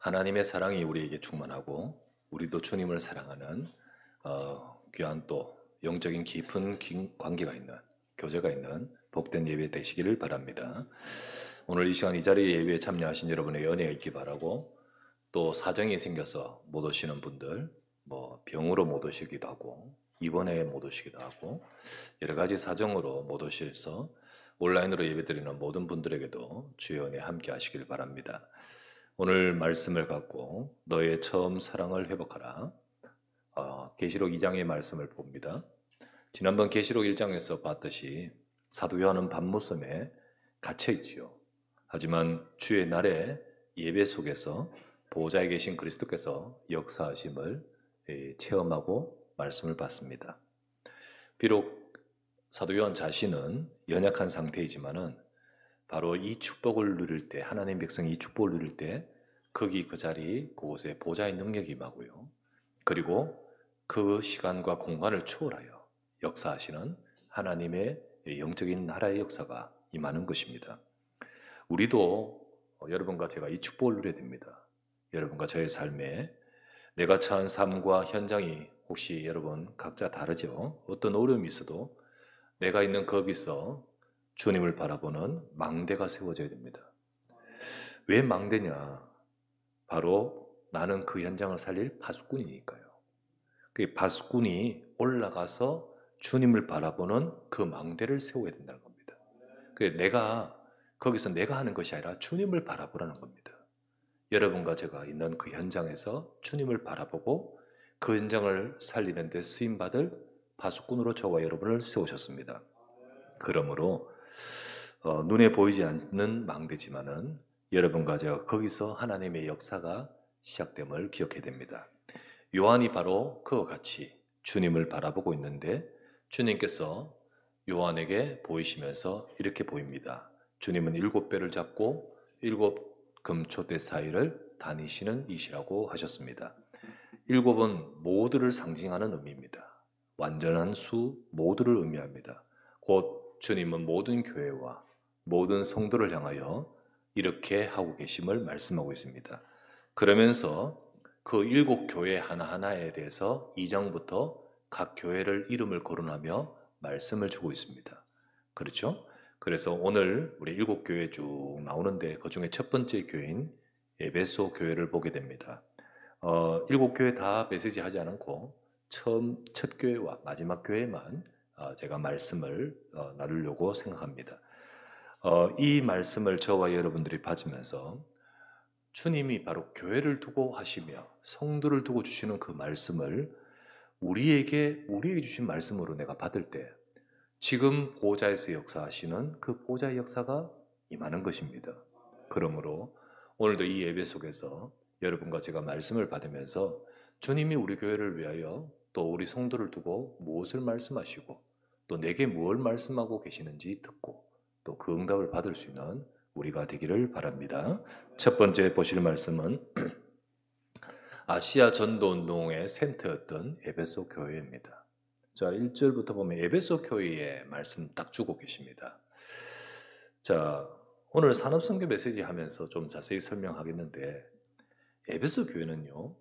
하나님의 사랑이 우리에게 충만하고 우리도 주님을 사랑하는 귀한 또 영적인 깊은 관계가 있는 교제가 있는 복된 예배 되시기를 바랍니다. 오늘 이 시간 이 자리에 예배에 참여하신 여러분의 연애가 있기 바라고 또 사정이 생겨서 못 오시는 분들 뭐 병으로 못 오시기도 하고 입원해 못 오시기도 하고 여러 가지 사정으로 못 오셔서 온라인으로 예배드리는 모든 분들에게도 주의 은혜 함께 하시길 바랍니다. 오늘 말씀을 갖고 너의 처음 사랑을 회복하라. 계시록 2장의 말씀을 봅니다. 지난번 계시록 1장에서 봤듯이 사도 요한은 밤무섬에 갇혀 있지요. 하지만 주의 날에 예배 속에서 보호자에 계신 그리스도께서 역사하심을 체험하고 말씀을 받습니다. 비록 사도 요한 자신은 연약한 상태이지만은 바로 이 축복을 누릴 때, 하나님 백성이 이 축복을 누릴 때 거기 그 자리 그곳에 보좌의 능력이 임하고요. 그리고 그 시간과 공간을 초월하여 역사하시는 하나님의 영적인 나라의 역사가 임하는 것입니다. 우리도 여러분과 제가 이 축복을 누려야 됩니다. 여러분과 저의 삶에 내가 처한 삶과 현장이 혹시 여러분 각자 다르죠? 어떤 어려움이 있어도 내가 있는 거기서 주님을 바라보는 망대가 세워져야 됩니다. 왜 망대냐? 바로 나는 그 현장을 살릴 파수꾼이니까요. 그 파수꾼이 올라가서 주님을 바라보는 그 망대를 세워야 된다는 겁니다. 내가 거기서 내가 하는 것이 아니라 주님을 바라보라는 겁니다. 여러분과 제가 있는 그 현장에서 주님을 바라보고 그 현장을 살리는 데 쓰임받을 파수꾼으로 저와 여러분을 세우셨습니다. 그러므로 눈에 보이지 않는 망대지만은 여러분과 제가 거기서 하나님의 역사가 시작됨을 기억해야 됩니다. 요한이 바로 그와 같이 주님을 바라보고 있는데 주님께서 요한에게 보이시면서 이렇게 보입니다. 주님은 7배를 잡고 7금초대 사이를 다니시는 이시라고 하셨습니다. 7은 모두를 상징하는 의미입니다. 완전한 수, 모두를 의미합니다. 곧 주님은 모든 교회와 모든 성도를 향하여 이렇게 하고 계심을 말씀하고 있습니다. 그러면서 그 7교회 하나하나에 대해서 2장부터 각 교회를 이름을 거론하며 말씀을 주고 있습니다. 그렇죠? 그래서 오늘 우리 7교회 쭉 나오는데 그 중에 첫 번째 교회인 에베소 교회를 보게 됩니다. 7교회 다 메시지 하지 않고 첫 교회와 마지막 교회만 제가 말씀을 나누려고 생각합니다. 이 말씀을 저와 여러분들이 받으면서 주님이 바로 교회를 두고 하시며 성도를 두고 주시는 그 말씀을 우리에게 주신 말씀으로 내가 받을 때 지금 보좌에서 역사하시는 그 보좌의 역사가 임하는 것입니다. 그러므로 오늘도 이 예배 속에서 여러분과 제가 말씀을 받으면서 주님이 우리 교회를 위하여 또 우리 성도를 두고 무엇을 말씀하시고 또 내게 무엇을 말씀하고 계시는지 듣고 또 그 응답을 받을 수 있는 우리가 되기를 바랍니다. 첫 번째 보실 말씀은 아시아 전도운동의 센터였던 에베소 교회입니다. 자, 1절부터 보면 에베소 교회의 말씀 딱 주고 계십니다. 자, 오늘 산업선교 메시지 하면서 좀 자세히 설명하겠는데 에베소 교회는요,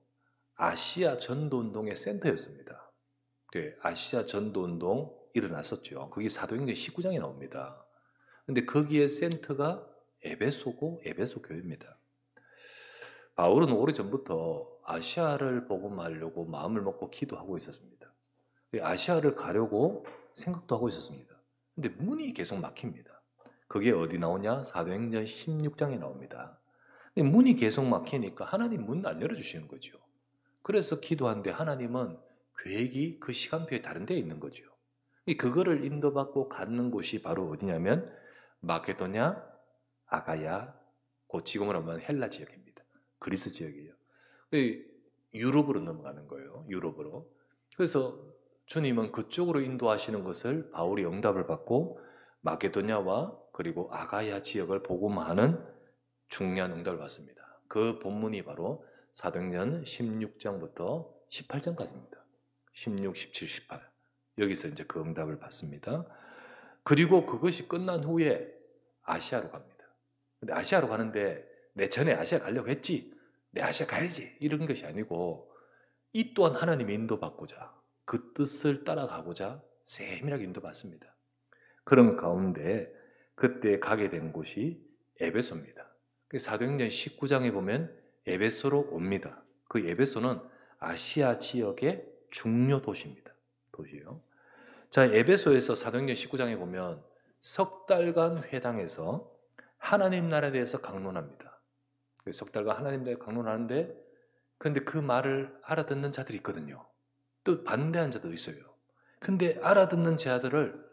아시아 전도운동의 센터였습니다. 아시아 전도운동 일어났었죠. 그게 사도행전 19장에 나옵니다. 근데 거기에 센터가 에베소고 에베소 교회입니다. 바울은 오래전부터 아시아를 복음하려고 마음을 먹고 기도하고 있었습니다. 아시아를 가려고 생각도 하고 있었습니다. 근데 문이 계속 막힙니다. 그게 어디 나오냐? 사도행전 16장에 나옵니다. 문이 계속 막히니까 하나님 문 안 열어주시는 거죠. 그래서 기도하는데 하나님은 계획이 그 시간표에 다른 데에 있는 거죠. 그거를 인도받고 가는 곳이 바로 어디냐면 마케도냐, 아가야, 그 지금으로 하면 헬라 지역입니다. 그리스 지역이에요. 유럽으로 넘어가는 거예요. 유럽으로. 그래서 주님은 그쪽으로 인도하시는 것을 바울이 응답을 받고 마게도냐와 그리고 아가야 지역을 복음하는 중요한 응답을 받습니다. 그 본문이 바로 사도행전 16장부터 18장까지입니다. 16, 17, 18. 여기서 이제 그 응답을 받습니다. 그리고 그것이 끝난 후에 아시아로 갑니다. 근데 아시아로 가는데 내 전에 아시아 가려고 했지. 내 아시아 가야지 이런 것이 아니고 이 또한 하나님의 인도받고자 그 뜻을 따라가고자 세밀하게 인도받습니다. 그런 가운데 그때 가게 된 곳이 에베소입니다. 사도행전 19장에 보면 에베소로 옵니다. 그 에베소는 아시아 지역의 중요 도시입니다. 도시요. 자, 에베소에서 사도행전 19장에 보면 석 달간 회당에서 하나님 나라에 대해서 강론합니다. 석 달간 하나님 나라에 강론하는데 근데 그 말을 알아듣는 자들이 있거든요. 또 반대한 자도 있어요. 근데 알아듣는 자들을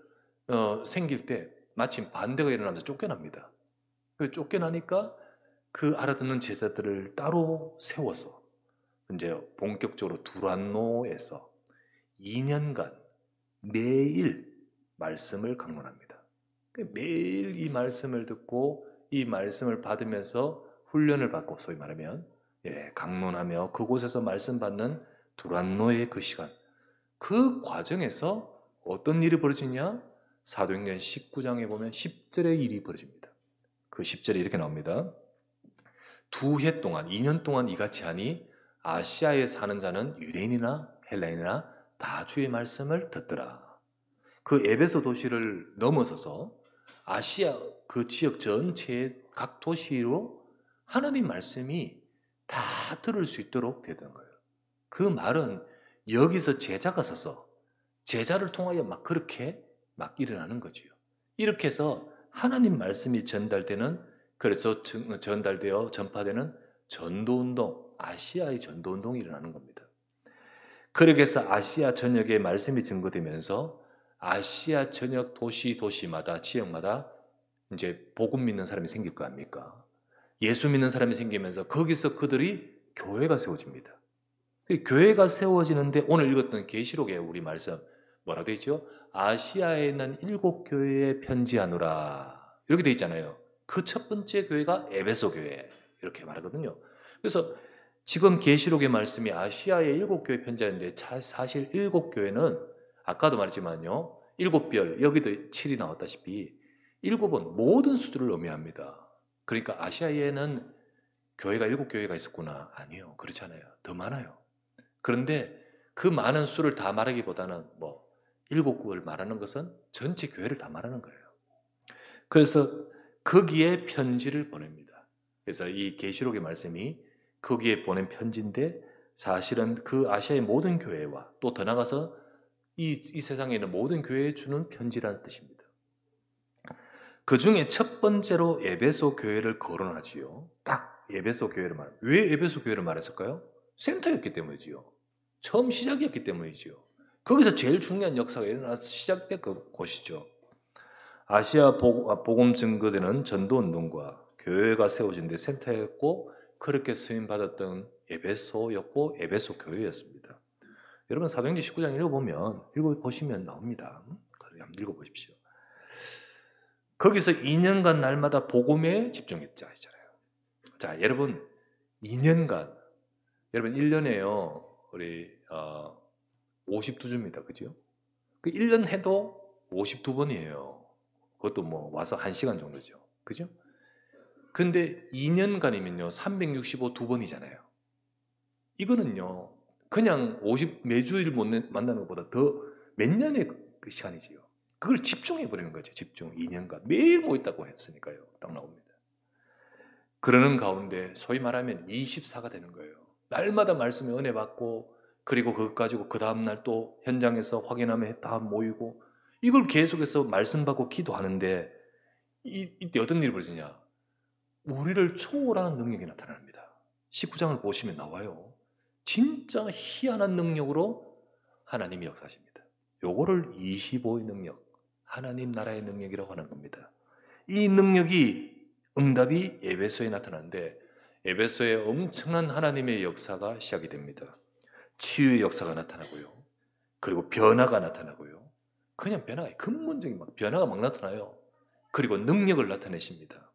생길 때 마침 반대가 일어나면서 쫓겨납니다. 쫓겨나니까 그 알아듣는 제자들을 따로 세워서 이제 본격적으로 두란노에서 2년간 매일 말씀을 강론합니다. 매일 이 말씀을 듣고 이 말씀을 받으면서 훈련을 받고 소위 말하면 강론하며 그곳에서 말씀 받는 두란노의 그 시간, 그 과정에서 어떤 일이 벌어지냐? 사도행전 19장에 보면 10절의 일이 벌어집니다. 그 10절에 이렇게 나옵니다. 2해 동안, 2년 동안 이같이 하니 아시아에 사는 자는 유대인이나 헬라인이나 다 주의 말씀을 듣더라. 그 에베소 도시를 넘어서서 아시아 그 지역 전체의 각 도시로 하나님 말씀이 다 들을 수 있도록 되던 거예요. 그 말은 여기서 제자가 서서 제자를 통하여 막 그렇게 막 일어나는 거지요. 이렇게 해서 하나님 말씀이 전달되는, 그래서 전달되어 전파되는 전도운동, 아시아의 전도운동이 일어나는 겁니다. 그렇게 해서 아시아 전역에 말씀이 증거되면서 아시아 전역 도시마다 지역마다 이제 복음 믿는 사람이 생길 거 아닙니까? 예수 믿는 사람이 생기면서 거기서 그들이 교회가 세워집니다. 교회가 세워지는데 오늘 읽었던 계시록에 우리 말씀 뭐라고 되어 있죠? 아시아에 있는 7교회에 편지하노라 이렇게 되어 있잖아요. 그 첫 번째 교회가 에베소 교회 이렇게 말하거든요. 그래서 지금 계시록의 말씀이 아시아의 7교회 편지하는데 사실 7교회는 아까도 말했지만요. 7별 여기도 7이 나왔다시피 7은 모든 수들을 의미합니다. 그러니까 아시아에는 교회가 7교회가 있었구나. 아니요. 그렇지 않아요. 더 많아요. 그런데 그 많은 수를 다 말하기보다는 7구를 말하는 것은 전체 교회를 다 말하는 거예요. 그래서 거기에 편지를 보냅니다. 그래서 이 계시록의 말씀이 거기에 보낸 편지인데 사실은 그 아시아의 모든 교회와 또 더 나가서 이 세상에 있는 모든 교회에 주는 편지라는 뜻입니다. 그 중에 첫 번째로 에베소 교회를 거론하지요. 딱 에베소 교회를 말합니다. 왜 에베소 교회를 말했을까요? 센터였기 때문이지요. 처음 시작이었기 때문이지요. 거기서 제일 중요한 역사가 일어나서 시작된 그 곳이죠. 아시아 복음 증거되는 전도운동과 교회가 세워진 데 센터였고 그렇게 쓰임받았던 에베소였고 에베소 교회였습니다. 여러분 사도행전 19장 읽어보시면 나옵니다. 한번 읽어보십시오. 거기서 2년간 날마다 복음에 집중했잖아요. 자, 여러분 2년간 여러분 1년에요. 우리 52주입니다. 그죠? 그 1년 해도 52번이에요. 그것도 와서 1시간 정도죠. 그죠? 근데 2년간이면요. 365 2번이잖아요. 이거는요. 그냥 매주일 만나는 것보다 더 몇 년의 그 시간이지요. 그걸 집중해 버리는 거죠. 집중 2년간 매일 모였다고 했으니까요. 딱 나옵니다. 그러는 가운데 소위 말하면 24가 되는 거예요. 날마다 말씀에 은혜 받고 그리고 그것 가지고 그 다음날 또 현장에서 확인하면 다 모이고 이걸 계속해서 말씀 받고 기도하는데 이때 어떤 일이 벌어지냐? 우리를 초월하는 능력이 나타납니다. 19장을 보시면 나와요. 진짜 희한한 능력으로 하나님이 역사하십니다. 요거를 25의 능력, 하나님 나라의 능력이라고 하는 겁니다. 이 능력이 응답이 에베소에 나타나는데 에베소에 엄청난 하나님의 역사가 시작이 됩니다. 치유의 역사가 나타나고요. 그리고 변화가 나타나고요. 그냥 근본적인 변화가 막 나타나요. 그리고 능력을 나타내십니다.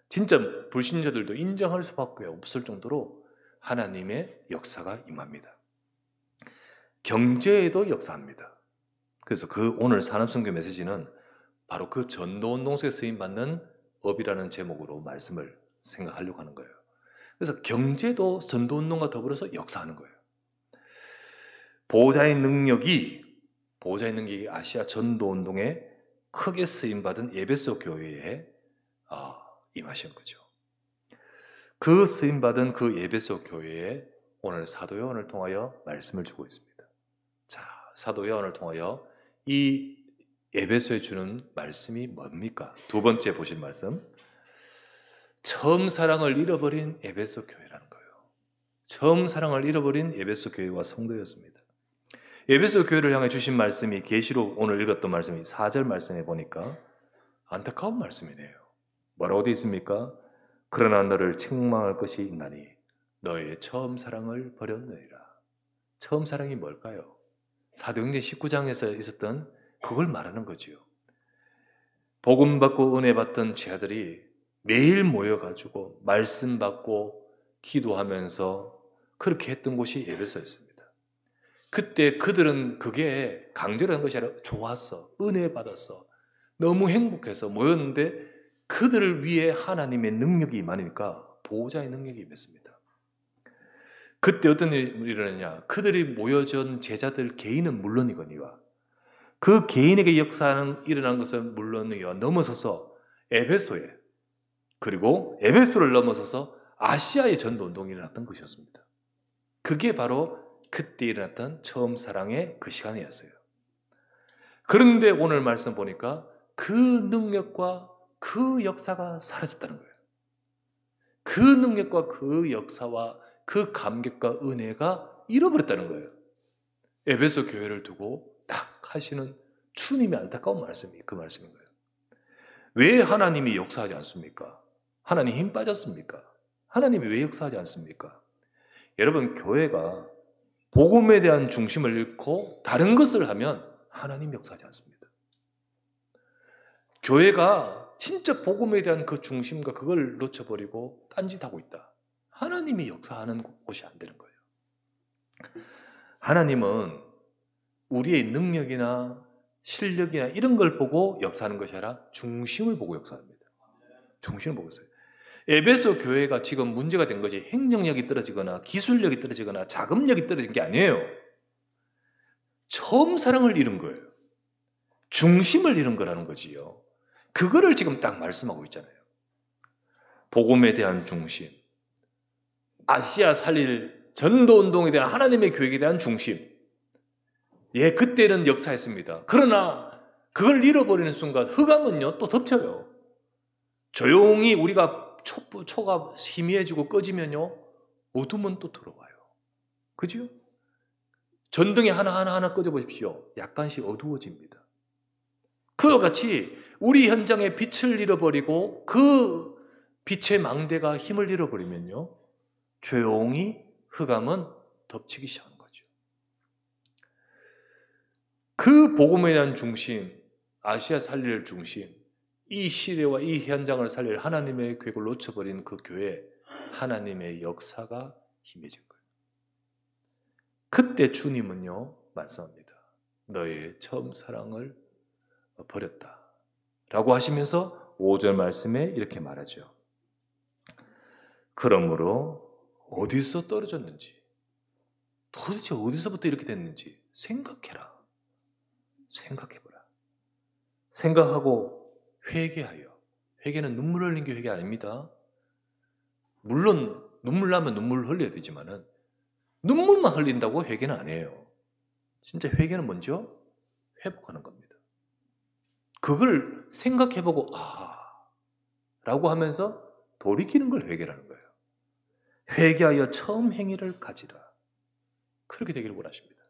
진짜 불신자들도 인정할 수밖에 없을 정도로 하나님의 역사가 임합니다. 경제에도 역사합니다. 그래서 그 오늘 산업선교 메시지는 바로 그 전도운동 속에 쓰임받는 업이라는 제목으로 말씀을 생각하려고 하는 거예요. 그래서 경제도 전도운동과 더불어서 역사하는 거예요. 보호자의 능력이 아시아 전도운동에 크게 쓰임받은 에베소 교회에 임하신 거죠. 그 쓰임받은 그 에베소 교회에 오늘 사도 요한을 통하여 말씀을 주고 있습니다. 자, 사도 요한을 통하여 이 에베소에 주는 말씀이 뭡니까? 두 번째 보실 말씀. 처음 사랑을 잃어버린 에베소 교회라는 거예요. 처음 사랑을 잃어버린 에베소 교회와 성도였습니다. 에베소 교회를 향해 주신 말씀이 계시록 오늘 읽었던 말씀이 4절 말씀에 보니까 안타까운 말씀이네요. 뭐라고 되어 있습니까? 그러나 너를 책망할 것이 있나니 너의 처음 사랑을 버렸느니라. 처음 사랑이 뭘까요? 사도행전 19장에서 있었던 그걸 말하는 거지요. 복음 받고 은혜 받던 제자들이 매일 모여가지고 말씀 받고 기도하면서 그렇게 했던 곳이 에베소였습니다. 그때 그들은 그게 강제로 한 것이 아니라 좋았어. 은혜 받았어. 너무 행복해서 모였는데 그들을 위해 하나님의 능력이 임하니까 보호자의 능력이 임했습니다. 그때 어떤 일이 일어나냐. 그들이 모여진 제자들 개인은 물론이거니와 그 개인에게 역사는 일어난 것은 물론이와 넘어서서 에베소에 그리고 에베소를 넘어서서 아시아의 전도운동이 일어났던 것이었습니다. 그게 바로 그때 일어났던 처음 사랑의 그 시간이었어요. 그런데 오늘 말씀 보니까 그 능력과 그 역사가 사라졌다는 거예요. 그 능력과 그 역사와 그 감격과 은혜가 잃어버렸다는 거예요. 에베소 교회를 두고 딱 하시는 주님의 안타까운 말씀이 그 말씀인 거예요. 왜 하나님이 역사하지 않습니까? 하나님 힘 빠졌습니까? 하나님이 왜 역사하지 않습니까? 여러분, 교회가 복음에 대한 중심을 잃고 다른 것을 하면 하나님 역사하지 않습니다. 교회가 진짜 복음에 대한 그 중심과 그걸 놓쳐버리고 딴짓하고 있다. 하나님이 역사하는 곳이 안 되는 거예요. 하나님은 우리의 능력이나 실력이나 이런 걸 보고 역사하는 것이 아니라 중심을 보고 역사합니다. 중심을 보고 있어요. 에베소 교회가 지금 문제가 된 것이 행정력이 떨어지거나 기술력이 떨어지거나 자금력이 떨어진 게 아니에요. 처음 사랑을 잃은 거예요. 중심을 잃은 거라는 거지요. 그거를 지금 딱 말씀하고 있잖아요. 복음에 대한 중심, 아시아 살릴 전도운동에 대한 하나님의 교육에 대한 중심. 예, 그때는 역사했습니다. 그러나 그걸 잃어버리는 순간 흑암은요 또 덮쳐요. 조용히 우리가 초가 희미해지고 꺼지면요 어둠은 또 들어와요. 그죠? 전등이 하나하나 꺼져보십시오. 약간씩 어두워집니다. 그와 같이 우리 현장의 빛을 잃어버리고 그 빛의 망대가 힘을 잃어버리면요 조용히 흑암은 덮치기 시작하는 거죠. 그 복음에 대한 중심, 아시아 살릴 중심, 이 시대와 이 현장을 살릴 하나님의 계획을 놓쳐버린 그 교회, 하나님의 역사가 희미해진 거예요. 그때 주님은요 말씀합니다. 너의 처음 사랑을 버렸다 라고 하시면서 5절 말씀에 이렇게 말하죠. 그러므로 어디서 떨어졌는지, 도대체 어디서부터 이렇게 됐는지 생각해라. 생각해보라. 생각하고 회개하여. 회개는 눈물 흘린 게 회개 아닙니다. 물론 눈물 나면 눈물 흘려야 되지만은 눈물만 흘린다고 회개는 아니에요. 진짜 회개는 먼저 회복하는 겁니다. 그걸 생각해보고 라고 하면서 돌이키는 걸 회개라는 거예요. 회개하여 처음 행위를 가지라. 그렇게 되기를 원하십니다.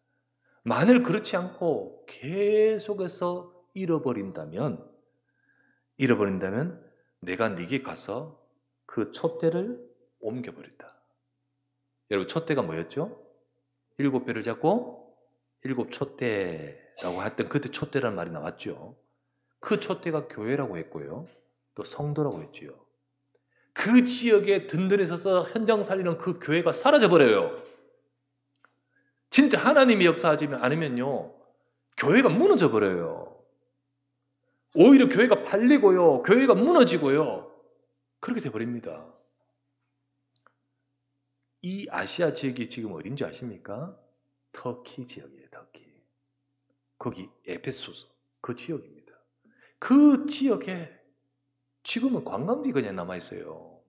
만일 그렇지 않고 계속해서 잃어버린다면 내가 네게 가서 그 촛대를 옮겨버린다. 여러분 촛대가 뭐였죠? 7배를 잡고 7촛대라고 했던 그때 촛대라는 말이 나왔죠. 그 촛대가 교회라고 했고요. 또 성도라고 했지요. 그 지역에 든든히 서서 현장 살리는 그 교회가 사라져버려요. 진짜 하나님이 역사하지 않으면요 교회가 무너져 버려요. 오히려 교회가 팔리고요 교회가 무너지고요 그렇게 돼버립니다. 이 아시아 지역이 지금 어딘지 아십니까? 터키 지역이에요. 터키. 거기 에페소서 그 지역입니다. 그 지역에 지금은 관광지 그냥 남아있어요.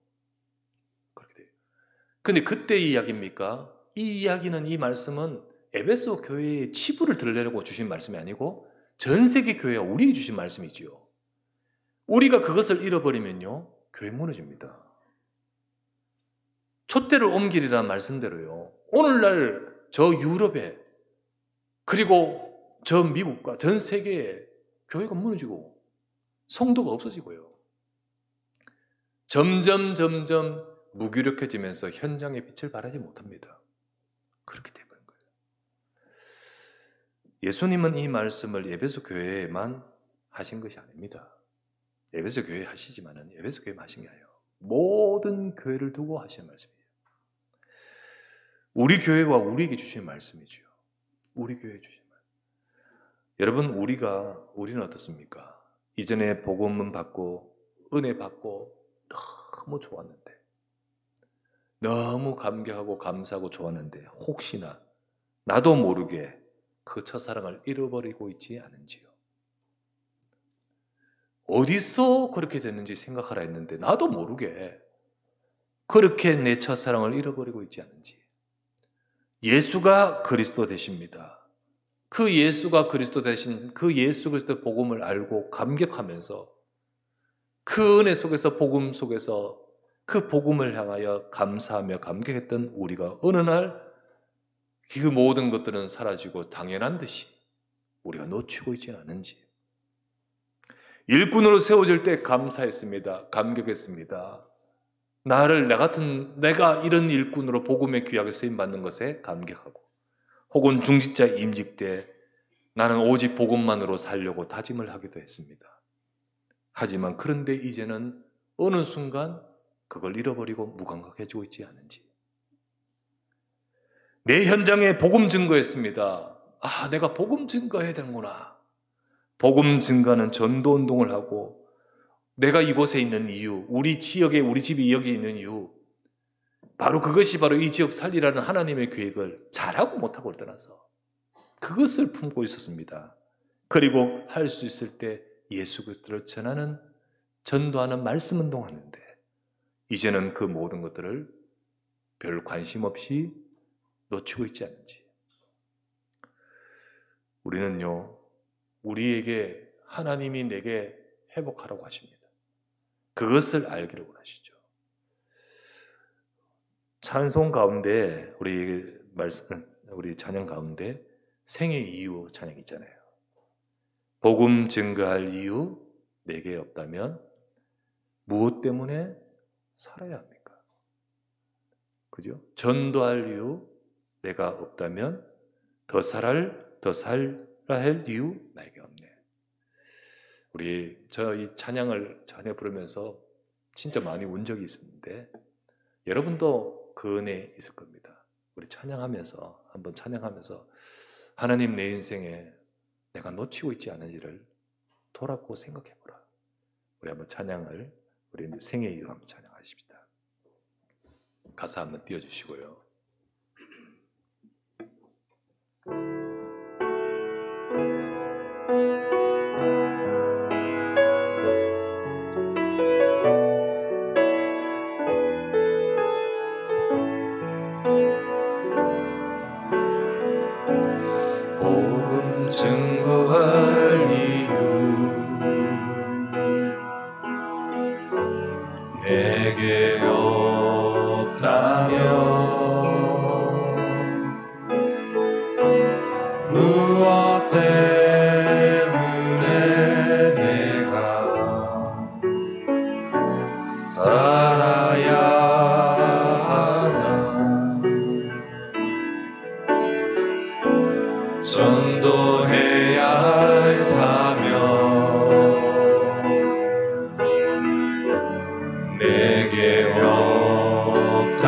그렇게 돼요. 근데 그때 이야기입니까? 이 이야기는, 이 말씀은 에베소 교회의 치부를 드러내려고 주신 말씀이 아니고 전 세계 교회가 우리에게 주신 말씀이지요. 우리가 그것을 잃어버리면요, 교회 무너집니다. 촛대를 옮기리라는 말씀대로요, 오늘날 저 유럽에, 그리고 저 미국과 전 세계에 교회가 무너지고 성도가 없어지고요, 점점 무기력해지면서 현장의 빛을 발하지 못합니다. 그렇게 되어버린 거예요. 예수님은 이 말씀을 에베소 교회에만 하신 것이 아닙니다. 에베소 교회에 하시지만은 에베소 교회에만 하신 게 아니에요. 모든 교회를 두고 하시는 말씀이에요. 우리 교회와 우리에게 주신 말씀이죠. 우리 교회에 주신 말씀. 여러분, 우리는 어떻습니까? 이전에 복음은 받고 은혜 받고 너무 좋았는데, 너무 감격하고 감사하고 좋았는데, 혹시나 나도 모르게 그 첫사랑을 잃어버리고 있지 않은지요? 어디서 그렇게 됐는지 생각하라 했는데 나도 모르게 그렇게 내 첫사랑을 잃어버리고 있지 않은지. 예수가 그리스도 되십니다. 그 예수가 그리스도 되신 그 예수 그리스도의 복음을 알고 감격하면서 그 은혜 속에서, 복음 속에서 그 복음을 향하여 감사하며 감격했던 우리가 어느 날 그 모든 것들은 사라지고 당연한 듯이 우리가 놓치고 있지는 않은지. 일꾼으로 세워질 때 감사했습니다. 감격했습니다. 내가 이런 일꾼으로 복음의 귀하게 쓰임받는 것에 감격하고, 혹은 중직자 임직 때 나는 오직 복음만으로 살려고 다짐을 하기도 했습니다. 하지만 그런데 이제는 어느 순간 그걸 잃어버리고 무감각해지고 있지 않은지. 내 현장에 복음 증거했습니다. 내가 복음 증거해야 되는구나. 복음 증거는 전도운동을 하고, 내가 이곳에 있는 이유, 우리 지역에, 우리 집이 여기 있는 이유, 바로 그것이 바로 이 지역 살리라는 하나님의 계획을 잘하고 못하고를 떠나서 그것을 품고 있었습니다. 그리고 할 수 있을 때 예수 그리스도를 전하는, 전도하는 말씀운동 하는데, 이제는 그 모든 것들을 별 관심 없이 놓치고 있지 않는지. 우리는요, 우리에게 하나님이 내게 회복하라고 하십니다. 그것을 알기를 원하시죠. 찬송 가운데 우리 찬양 가운데 생의 이유 찬양 있잖아요. 복음 증거할 이유 내게 없다면 무엇 때문에 살아야 합니까? 그죠? 전도할 이유 내가 없다면 더 살아야 할 이유 나에게 없네. 저 이 찬양을 전에 부르면서 진짜 많이 운 적이 있었는데, 여러분도 그 은혜 있을 겁니다. 우리 찬양하면서, 한번 찬양하면서 하나님, 내 인생에 내가 놓치고 있지 않은지를 돌아보고 생각해보라. 우리 한번 찬양을, 우리 생의 이유 한번 찬양하십시다. 가사 한번 띄워주시고요. 복음 증거할 이유 내게 없다면 무엇 때문에 내가 살아야 하나. 전도해야 할 사명 내게 없다면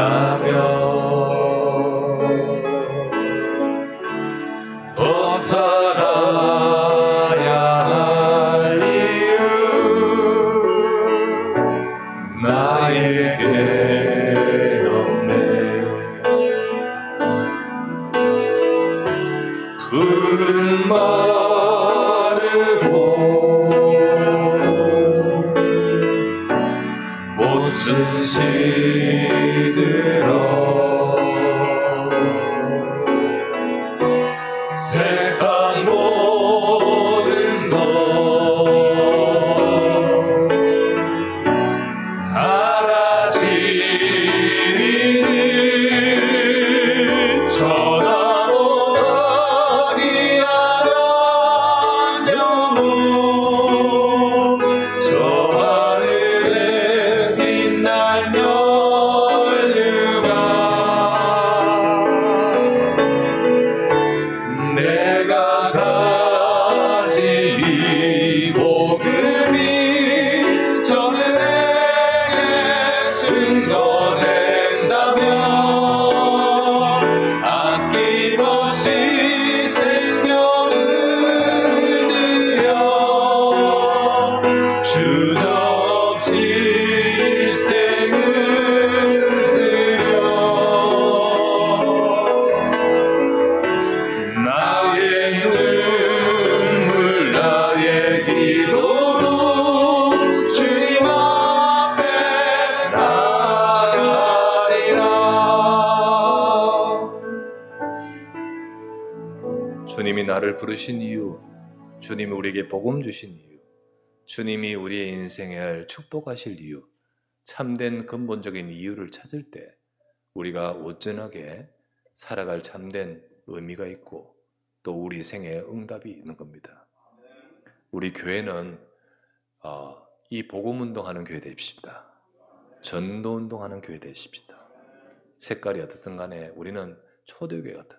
물은 마르고 꽃은 시들어 세상 모든 것 사라지리니 천하보다 귀한 영혼 저 하늘에 빛날 면류관 내가 가진 이 복음이 저들에게 증거된다면 아낌없이 생명을 들여 주저없이 일생을 들여 나의 눈물 나의 기도로 주님 앞에 나가리라. 주님이 나를 부르신 이유, 주님이 우리에게 복음 주신 이유, 주님이 우리의 인생을 축복하실 이유, 참된 근본적인 이유를 찾을 때 우리가 온전하게 살아갈 참된 의미가 있고 또 우리 생에 응답이 있는 겁니다. 우리 교회는 이 복음운동하는 교회 되십시다. 전도운동하는 교회 되십시다. 색깔이 어떻든 간에 우리는 초대교회 같아.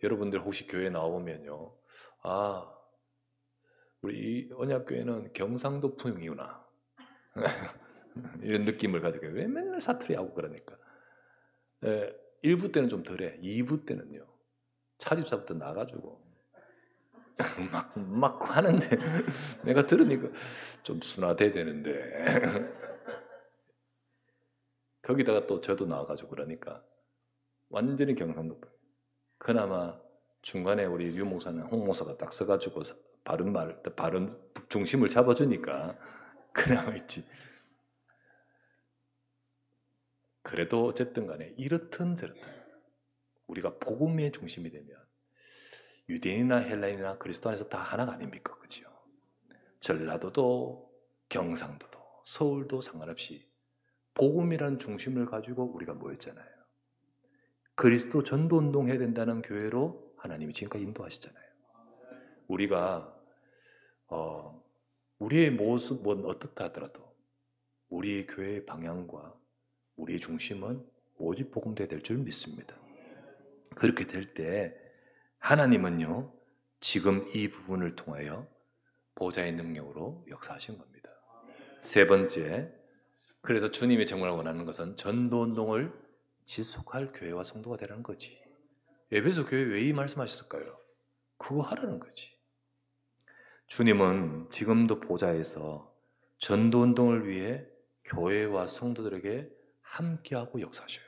여러분들 혹시 교회 나와보면요, 우리 이 언약교회는 경상도 풍이구나 이런 느낌을 가지고 왜 맨날 사투리하고 그러니까 1부 때는 좀 덜해. 2부 때는요 차집사부터 나가지고 막 하는데 내가 들으니까 좀 순화돼야 되는데 거기다가 또 저도 나와가지고 그러니까 완전히 경상도 풍. 그나마 중간에 우리 유 목사는 홍 목사가 딱 서가지고 바른 중심을 잡아주니까 그나마 있지. 그래도 어쨌든 간에 이렇든 저렇든 우리가 복음의 중심이 되면 유대인이나 헬라인이나 그리스도 안에서 다 하나가 아닙니까? 그죠? 전라도도 경상도도 서울도 상관없이 복음이라는 중심을 가지고 우리가 모였잖아요. 그리스도 전도운동 해야 된다는 교회로 하나님이 지금까지 인도하시잖아요. 우리가 우리의 모습은 어떻다 하더라도 우리의 교회의 방향과 우리의 중심은 오직 복음돼야 될 줄 믿습니다. 그렇게 될 때 하나님은요 지금 이 부분을 통하여 보좌의 능력으로 역사하신 겁니다. 세 번째, 그래서 주님이 정말 원하는 것은 전도운동을 지속할 교회와 성도가 되라는 거지. 에베소 교회 왜 이 말씀하셨을까요? 그거 하라는 거지. 주님은 지금도 보좌에서 전도운동을 위해 교회와 성도들에게 함께하고 역사하셔요.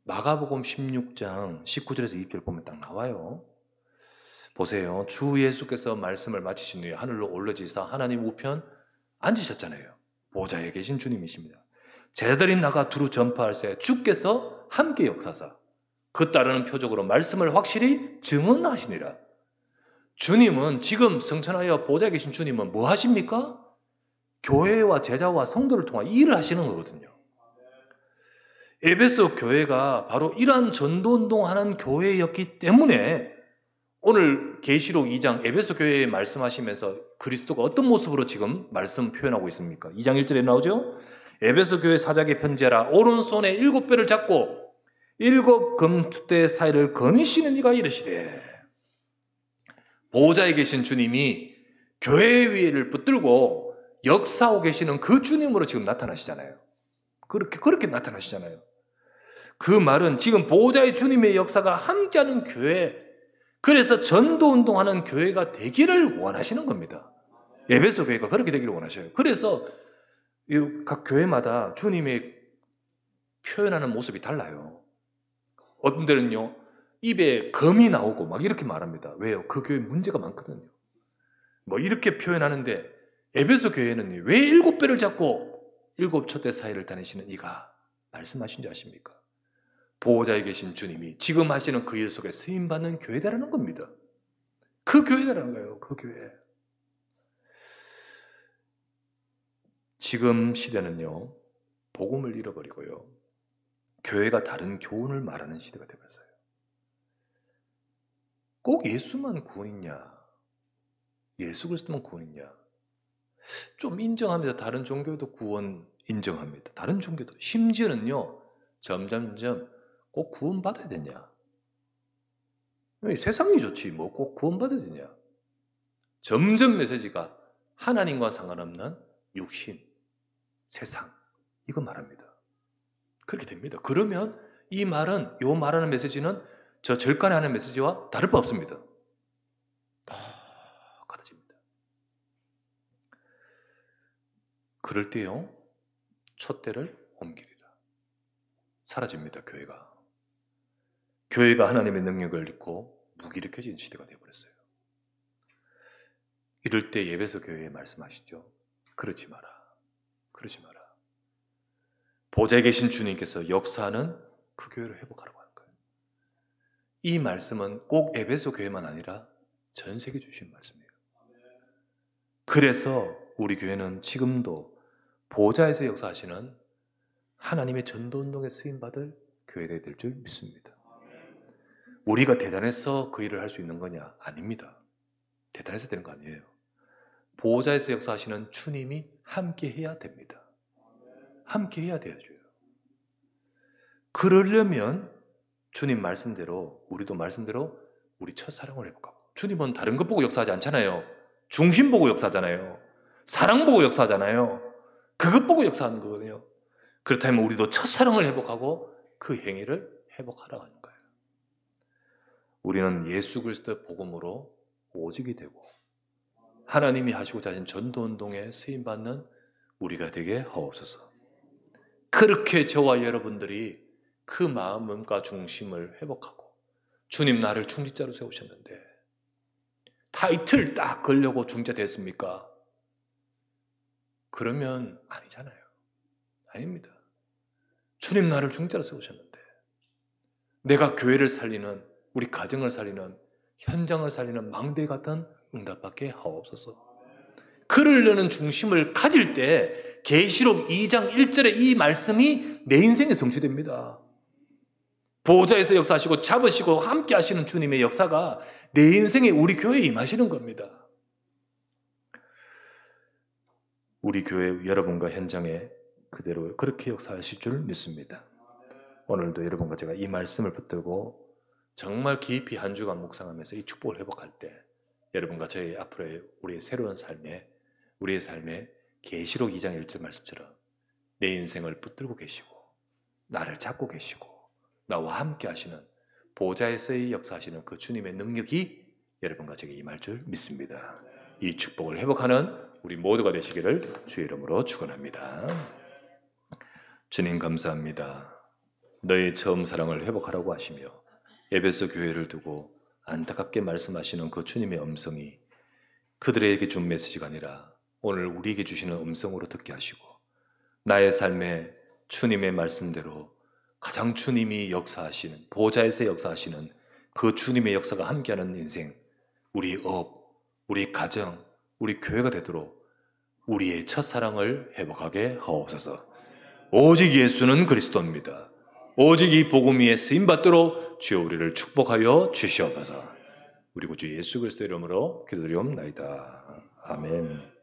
마가복음 16장 19절에서 20절 보면 딱 나와요. 보세요. 주 예수께서 말씀을 마치신 후에 하늘로 올라지사 하나님 우편 앉으셨잖아요. 보좌에 계신 주님이십니다. 제자들이 나가 두루 전파할세 주께서 함께 역사사 그 따르는 표적으로 말씀을 확실히 증언하시니라. 주님은 지금 성천하여 보좌에 계신 주님은 뭐 하십니까? 교회와 제자와 성도를 통해 일을 하시는 거거든요. 에베소 교회가 바로 이러한 전도운동하는 교회였기 때문에 오늘 계시록 2장 에베소 교회에 말씀하시면서 그리스도가 어떤 모습으로 지금 말씀 표현하고 있습니까? 2장 1절에 나오죠. 에베소 교회 사자에게 편지하라. 오른손에 7뼈를 잡고 7 금투대 사이를 거니시는 이가 이르시되. 보좌에 계신 주님이 교회 위를 붙들고 역사하고 계시는 그 주님으로 지금 나타나시잖아요. 그렇게 나타나시잖아요. 그 말은 지금 보좌의 주님의 역사가 함께하는 교회, 그래서 전도운동하는 교회가 되기를 원하시는 겁니다. 에베소 교회가 그렇게 되기를 원하셔요. 그래서 각 교회마다 주님의 표현하는 모습이 달라요. 어떤 데는요, 입에 검이 나오고 막 이렇게 말합니다. 왜요? 그 교회 문제가 많거든요. 뭐 이렇게 표현하는데 에베소 교회는 왜 7배를 잡고 7촛대 사이를 다니시는 이가 말씀하신 줄 아십니까? 보호자에 계신 주님이 지금 하시는 그 일 속에 쓰임받는 교회다라는 겁니다. 그 교회다라는 거예요. 그 교회. 지금 시대는요, 복음을 잃어버리고요, 교회가 다른 교훈을 말하는 시대가 되었어요. 꼭 예수만 구원이냐, 예수 그리스도만 구원이냐, 좀 인정하면서 다른 종교도 구원 인정합니다. 다른 종교도. 심지어는요, 점점점 꼭 구원받아야 되냐. 세상이 좋지 뭐 꼭 구원받아야 되냐. 점점 메시지가 하나님과 상관없는 육신, 세상, 이거 말합니다. 그렇게 됩니다. 그러면 이 말은, 요 말하는 메시지는 저 절간에 하는 메시지와 다를 바 없습니다. 똑같아집니다. 그럴 때요, 촛대를 옮기리라. 사라집니다, 교회가. 교회가 하나님의 능력을 잃고 무기력해진 시대가 되어버렸어요. 이럴 때 에베소 교회에 말씀하시죠. 그러지 마라. 그러지 마라. 보좌에 계신 주님께서 역사하는 그 교회를 회복하라고 하는 거예요. 이 말씀은 꼭 에베소 교회만 아니라 전 세계 주신 말씀이에요. 그래서 우리 교회는 지금도 보좌에서 역사하시는 하나님의 전도운동에 쓰임받을 교회가 될 줄 믿습니다. 우리가 대단해서 그 일을 할 수 있는 거냐? 아닙니다. 대단해서 되는 거 아니에요. 보호자에서 역사하시는 주님이 함께 해야 됩니다. 함께 해야 돼야죠. 그러려면 주님 말씀대로, 우리도 말씀대로 우리 첫사랑을 회복하고, 주님은 다른 것 보고 역사하지 않잖아요. 중심 보고 역사하잖아요. 사랑 보고 역사하잖아요. 그것 보고 역사하는 거거든요. 그렇다면 우리도 첫사랑을 회복하고 그 행위를 회복하라고 하는 거예요. 우리는 예수 그리스도의 복음으로 오직이 되고 하나님이 하시고자 하신 전도운동에 쓰임받는 우리가 되게 하옵소서. 그렇게 저와 여러분들이 그 마음과 중심을 회복하고, 주님 나를 중지자로 세우셨는데 타이틀 딱 걸려고 중지자 됐습니까? 그러면 아니잖아요. 아닙니다. 주님 나를 중지자로 세우셨는데 내가 교회를 살리는, 우리 가정을 살리는, 현장을 살리는 망대 같은 응답받게 하옵소서. 그러려는 중심을 가질 때 계시록 2장 1절의 이 말씀이 내 인생에 성취됩니다. 보호자에서 역사하시고 잡으시고 함께 하시는 주님의 역사가 내 인생에, 우리 교회에 임하시는 겁니다. 우리 교회 여러분과 현장에 그대로 그렇게 역사하실 줄 믿습니다. 오늘도 여러분과 제가 이 말씀을 붙들고 정말 깊이 한 주간 묵상하면서 이 축복을 회복할 때 여러분과 저희 앞으로의 우리의 새로운 삶에, 우리의 삶에 계시록 2장 1절 말씀처럼 내 인생을 붙들고 계시고 나를 잡고 계시고 나와 함께 하시는, 보좌에서의 역사하시는 그 주님의 능력이 여러분과 제게 임할 줄 믿습니다. 이 축복을 회복하는 우리 모두가 되시기를 주의 이름으로 축원합니다. 주님 감사합니다. 너의 처음 사랑을 회복하라고 하시며 에베소 교회를 두고 안타깝게 말씀하시는 그 주님의 음성이 그들에게 준 메시지가 아니라 오늘 우리에게 주시는 음성으로 듣게 하시고, 나의 삶에 주님의 말씀대로 가장 주님이 역사하시는, 보좌에서 역사하시는 그 주님의 역사가 함께하는 인생, 우리 업, 우리 가정, 우리 교회가 되도록 우리의 첫사랑을 회복하게 하옵소서. 오직 예수는 그리스도입니다. 오직 이 복음 위에 쓰임받도록 주여 우리를 축복하여 주시옵소서. 우리 구주 예수 그리스도 이름으로 기도드리옵나이다. 아멘.